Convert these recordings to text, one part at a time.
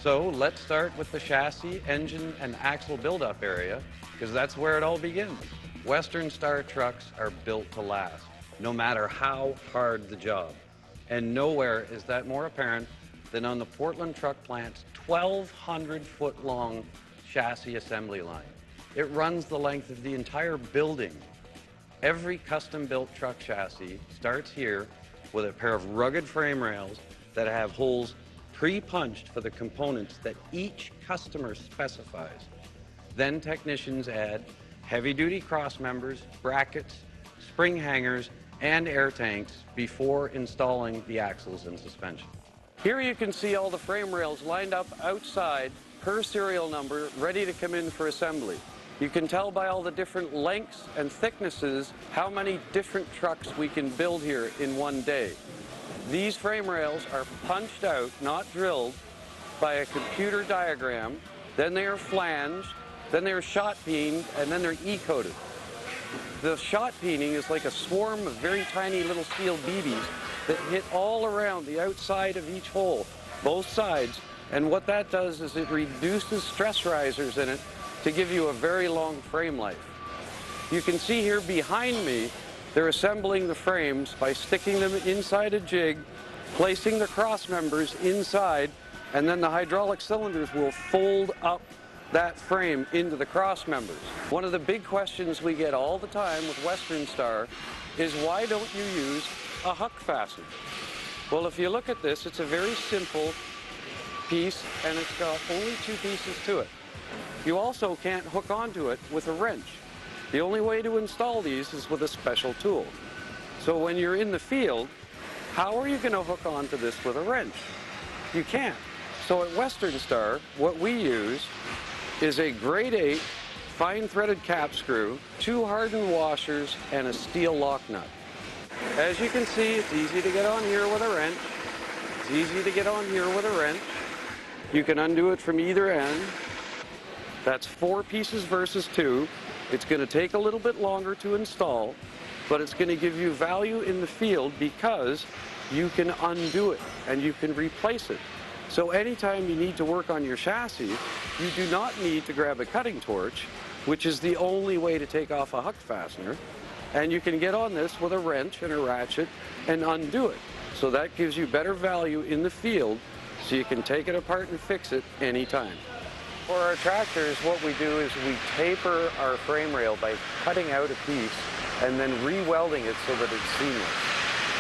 So let's start with the chassis, engine, and axle buildup area, because that's where it all begins. Western Star trucks are built to last, no matter how hard the job. And nowhere is that more apparent than on the Portland Truck Plant's 1,200-foot-long chassis assembly line. It runs the length of the entire building. Every custom-built truck chassis starts here with a pair of rugged frame rails that have holes pre-punched for the components that each customer specifies. Then technicians add heavy-duty cross members, brackets, spring hangers, and air tanks before installing the axles and suspension. Here you can see all the frame rails lined up outside per serial number, ready to come in for assembly. You can tell by all the different lengths and thicknesses how many different trucks we can build here in one day. These frame rails are punched out, not drilled, by a computer diagram. Then they are flanged, then they are shot peened, and then they're E-coated. The shot peening is like a swarm of very tiny little steel BBs that hit all around the outside of each hole, both sides, and what that does is it reduces stress risers in it to give you a very long frame life. You can see here behind me, they're assembling the frames by sticking them inside a jig, placing the cross members inside, and then the hydraulic cylinders will fold up that frame into the cross members. One of the big questions we get all the time with Western Star is, why don't you use a huck fastener? Well, if you look at this, it's a very simple piece, and it's got only two pieces to it. You also can't hook onto it with a wrench. The only way to install these is with a special tool. So when you're in the field, how are you going to hook onto this with a wrench? You can't. So at Western Star, what we use is a grade 8 fine threaded cap screw, 2 hardened washers, and a steel lock nut. As you can see, it's easy to get on here with a wrench. It's easy to get on here with a wrench. You can undo it from either end. That's 4 pieces versus 2. It's going to take a little bit longer to install, but it's going to give you value in the field because you can undo it and you can replace it. So anytime you need to work on your chassis, you do not need to grab a cutting torch, which is the only way to take off a huck fastener, and you can get on this with a wrench and a ratchet and undo it. So that gives you better value in the field, so you can take it apart and fix it anytime. For our tractors, what we do is we taper our frame rail by cutting out a piece and then re-welding it so that it's seamless.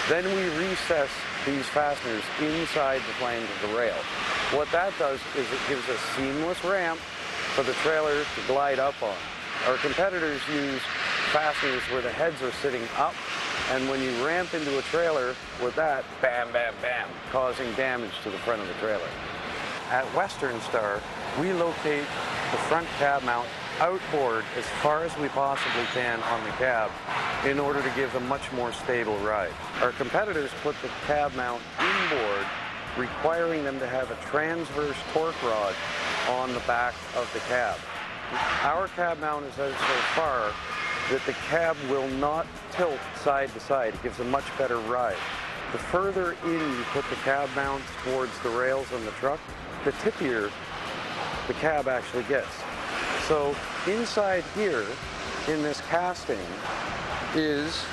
Then we recess these fasteners inside the flange of the rail. What that does is it gives a seamless ramp for the trailer to glide up on. Our competitors use fasteners where the heads are sitting up, and when you ramp into a trailer with that, bam, bam, bam, causing damage to the front of the trailer. At Western Star, we locate the front cab mount outboard as far as we possibly can on the cab in order to give a much more stable ride. Our competitors put the cab mount inboard, requiring them to have a transverse torque rod on the back of the cab. Our cab mount is out so far that the cab will not tilt side to side. It gives a much better ride. The further in you put the cab mounts towards the rails on the truck, the tippier the cab actually gets. So inside here in this casting is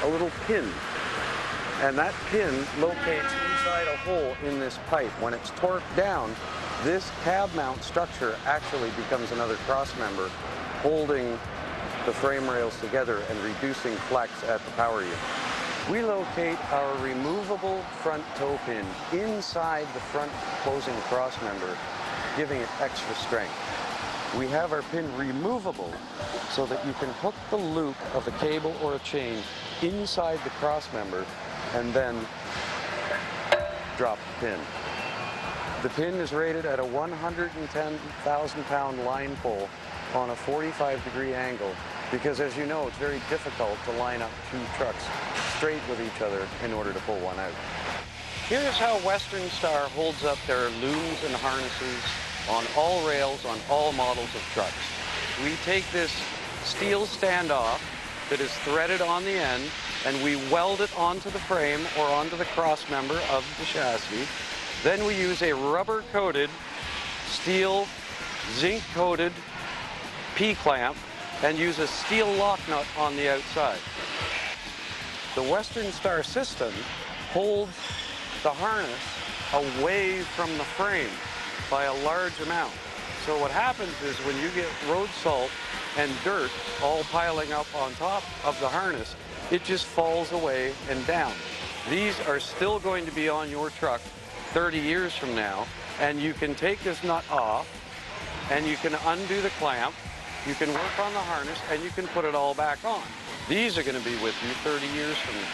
a little pin, and that pin locates inside a hole in this pipe. When it's torqued down, this cab mount structure actually becomes another cross member holding the frame rails together and reducing flex at the power unit. We locate our removable front toe pin inside the front closing cross member, giving it extra strength. We have our pin removable so that you can hook the loop of a cable or a chain inside the cross member and then drop the pin. The pin is rated at a 110,000-pound line pull on a 45-degree angle because, as you know, it's very difficult to line up 2 trucks straight with each other in order to pull one out. Here's how Western Star holds up their looms and harnesses on all rails, on all models of trucks. We take this steel standoff that is threaded on the end and we weld it onto the frame or onto the cross member of the chassis. Then we use a rubber-coated steel zinc-coated P-clamp and use a steel lock nut on the outside. The Western Star system holds the harness away from the frame by a large amount. So what happens is when you get road salt and dirt all piling up on top of the harness, it just falls away and down. These are still going to be on your truck 30 years from now, and you can take this nut off and you can undo the clamp, you can work on the harness, and you can put it all back on. These are going to be with you 30 years from now.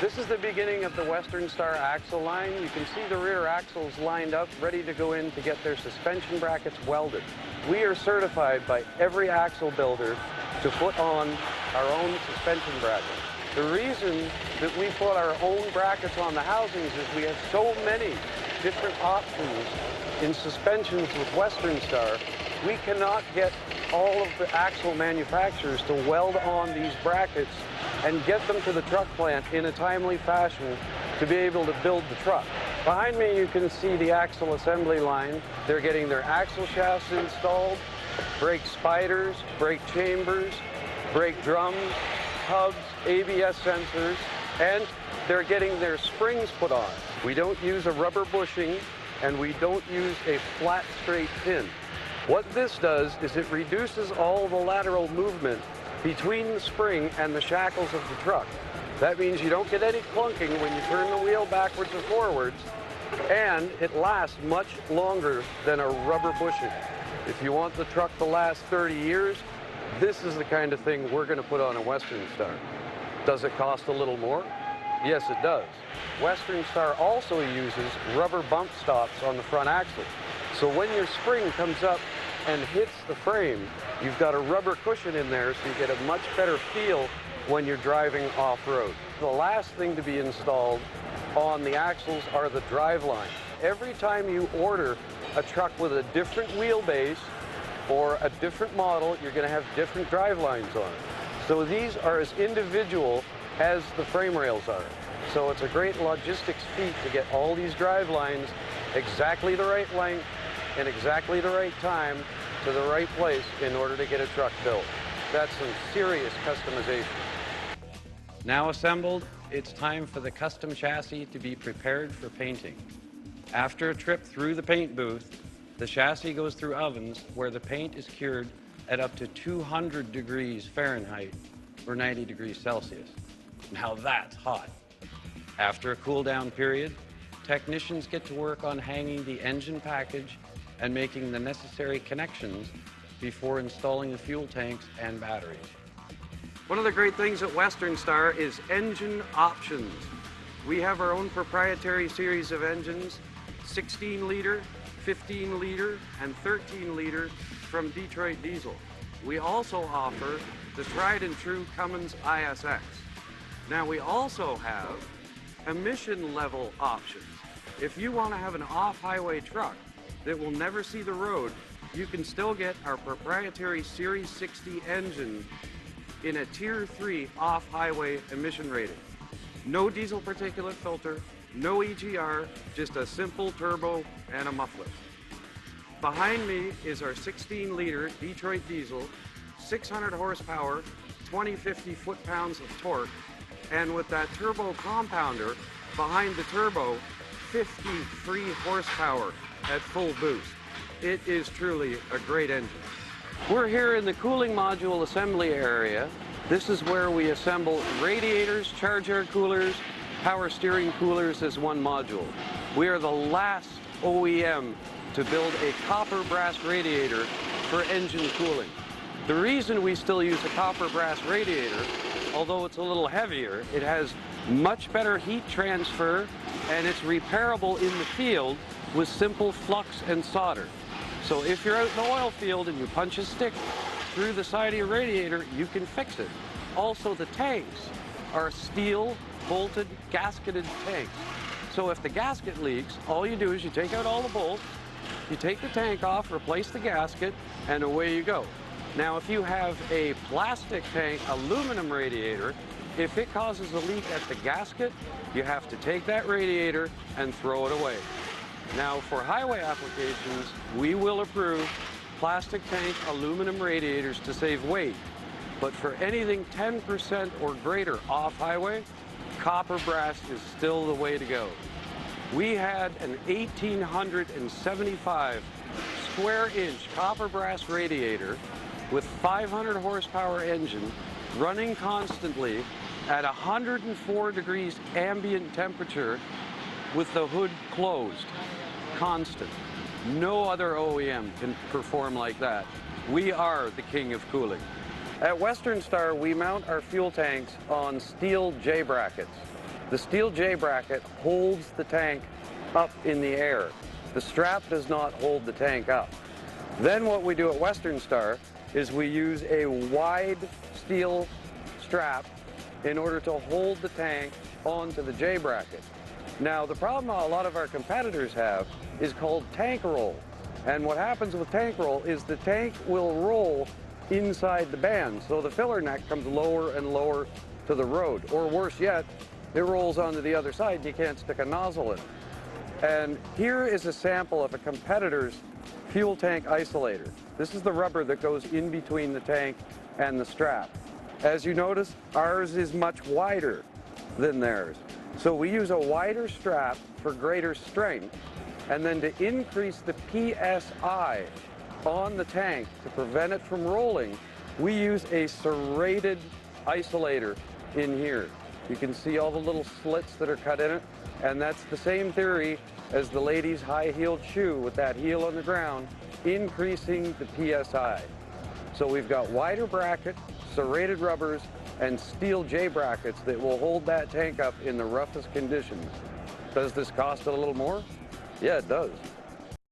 This is the beginning of the Western Star axle line. You can see the rear axles lined up, ready to go in to get their suspension brackets welded. We are certified by every axle builder to put on our own suspension brackets. The reason that we put our own brackets on the housings is we have so many different options in suspensions with Western Star. We cannot get all of the axle manufacturers to weld on these brackets and get them to the truck plant in a timely fashion to be able to build the truck. Behind me you can see the axle assembly line. They're getting their axle shafts installed, brake spiders, brake chambers, brake drums, hubs, ABS sensors, and they're getting their springs put on. We don't use a rubber bushing and we don't use a flat straight pin. What this does is it reduces all the lateral movement between the spring and the shackles of the truck. That means you don't get any clunking when you turn the wheel backwards or forwards, and it lasts much longer than a rubber bushing. If you want the truck to last 30 years, this is the kind of thing we're going to put on a Western Star. Does it cost a little more? Yes, it does. Western Star also uses rubber bump stops on the front axle. So when your spring comes up and hits the frame, you've got a rubber cushion in there so you get a much better feel when you're driving off-road. The last thing to be installed on the axles are the drive lines. Every time you order a truck with a different wheelbase or a different model, you're going to have different drive lines on it. So these are as individual as the frame rails are. So it's a great logistics feat to get all these drive lines exactly the right length and exactly the right time to the right place in order to get a truck built. That's some serious customization. Now assembled, it's time for the custom chassis to be prepared for painting. After a trip through the paint booth, the chassis goes through ovens where the paint is cured at up to 200 degrees Fahrenheit or 90 degrees Celsius. Now that's hot. After a cool down period, technicians get to work on hanging the engine package and making the necessary connections before installing the fuel tanks and batteries. One of the great things at Western Star is engine options. We have our own proprietary series of engines, 16-liter, 15-liter, and 13-liter from Detroit Diesel. We also offer the tried and true Cummins ISX. Now we also have emission level options. If you want to have an off-highway truck that will never see the road, you can still get our proprietary Series 60 engine in a Tier 3 off-highway emission rating. No diesel particulate filter, no EGR, just a simple turbo and a muffler. Behind me is our 16-liter Detroit Diesel, 600 horsepower, 2050 foot-pounds of torque, and with that turbo compounder behind the turbo, 50 free horsepower at full boost. It is truly a great engine. We're here in the cooling module assembly area. This is where we assemble radiators, charge air coolers, power steering coolers as one module. We are the last OEM to build a copper brass radiator for engine cooling. The reason we still use a copper brass radiator, although it's a little heavier, it has much better heat transfer and it's repairable in the field with simple flux and solder. So if you're out in the oil field and you punch a stick through the side of your radiator, you can fix it. Also, the tanks are steel, bolted, gasketed tanks. So if the gasket leaks, all you do is you take out all the bolts, you take the tank off, replace the gasket, and away you go. Now, if you have a plastic tank aluminum radiator, if it causes a leak at the gasket, you have to take that radiator and throw it away. Now, for highway applications, we will approve plastic tank aluminum radiators to save weight. But for anything 10% or greater off-highway, copper brass is still the way to go. We had an 1,875 square inch copper brass radiator with 500 horsepower engine running constantly at 104 degrees ambient temperature with the hood closed, constant. No other OEM can perform like that. We are the king of cooling. At Western Star, we mount our fuel tanks on steel J-brackets. The steel J-bracket holds the tank up in the air. The strap does not hold the tank up. Then what we do at Western Star is we use a wide steel strap in order to hold the tank onto the J-bracket. Now, the problem a lot of our competitors have is called tank roll. And what happens with tank roll is the tank will roll inside the band, so the filler neck comes lower and lower to the road. Or worse yet, it rolls onto the other side and you can't stick a nozzle in it. And here is a sample of a competitor's fuel tank isolator. This is the rubber that goes in between the tank and the strap. As you notice, ours is much wider than theirs. So we use a wider strap for greater strength, and then to increase the PSI on the tank to prevent it from rolling, we use a serrated isolator in here. You can see all the little slits that are cut in it, and that's the same theory as the lady's high-heeled shoe with that heel on the ground, increasing the PSI. So we've got wider bracket, serrated rubbers, and steel J-brackets that will hold that tank up in the roughest conditions. Does this cost a little more? Yeah, it does.